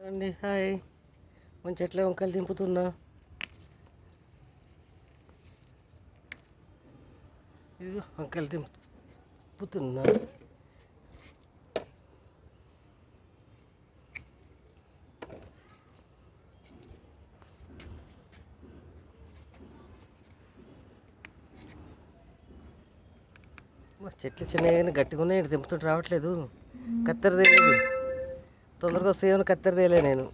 అండి హాయ్. మంచి చెట్ల వంకాయలు దింపుతున్నా. ఇది వంకాయలు దింపుతున్నా. చెట్లు చిన్నగా గట్టిగా ఉన్నాయి, దింపుతుంటే రావట్లేదు. కత్తెర తేలేదు, తొందరగా వస్తాయేమో కత్తెర తేలే నేను,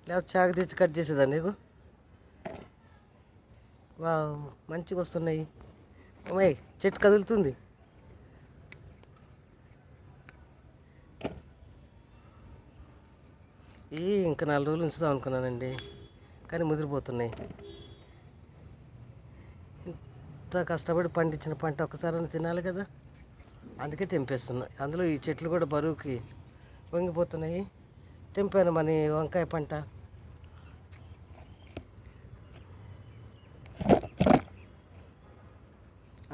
లేకపోతే చాకు తెచ్చి కట్ చేసేదాన్ని. నీకు వావ్ మంచిగా వస్తున్నాయి. అమ్మాయి చెట్టు కదులుతుంది. ఇంకా 4 రోజులు ఉంచుదాం అనుకున్నానండి, కానీ ముదిరిపోతున్నాయి. ఇంత కష్టపడి పండించిన పంట ఒక్కసారి తినాలి కదా, అందుకే తెంపేస్తున్నా. అందులో ఈ చెట్లు కూడా బరువుకి వంగిపోతున్నాయి. తెంపాను మన వంకాయ పంట.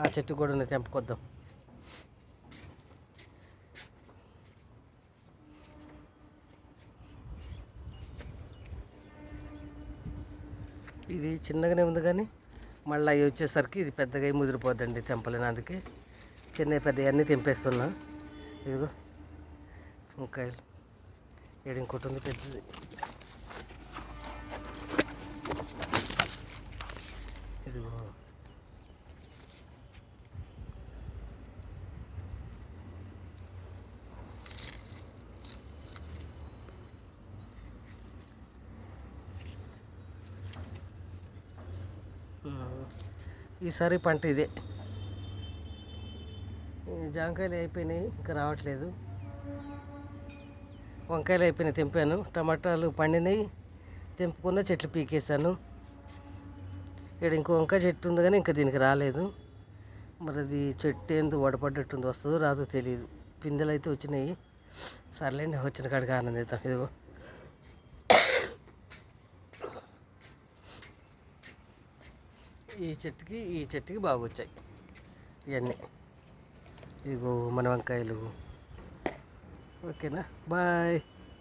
ఆ చెట్టు కూడా తెంపుకొద్దాం. ఇది చిన్నగానే ఉంది, కానీ మళ్ళీ అవి వచ్చేసరికి ఇది పెద్దగా ముదిరిపోద్దండి, తెంపలేను. అందుకే చిన్న పెద్ద అన్నీ తెంపేస్తున్నా. ఇదిగో వంకాయలు, ఇంకోటి ఉంది పెద్దది. ఇదిగో ఈసారి పంట ఇదే. జాంకాయలు అయిపోయినాయి, ఇంకా రావట్లేదు. వంకాయలు అయిపోయినాయి, తెంపాను. టమాటాలు పండినాయి, తెంపుకున్న చెట్లు పీకేశాను. ఇక్కడ ఇంకో వంకాయ చెట్టు ఉంది, కానీ ఇంకా దీనికి రాలేదు. మరి అది చెట్టు ఏందో వడపడ్డట్టుంది, వస్తుందో రాదో తెలియదు. పిందెలు అయితే వచ్చినాయి. సర్లేండి, వచ్చిన కాడికి ఆనందిద్దాం. ఇదిగో ఈ చెట్టుకి బాగా వచ్చాయి ఇవన్నీ. ఇదిగో మన వంకాయలు. ఓకేనా, బాయ్.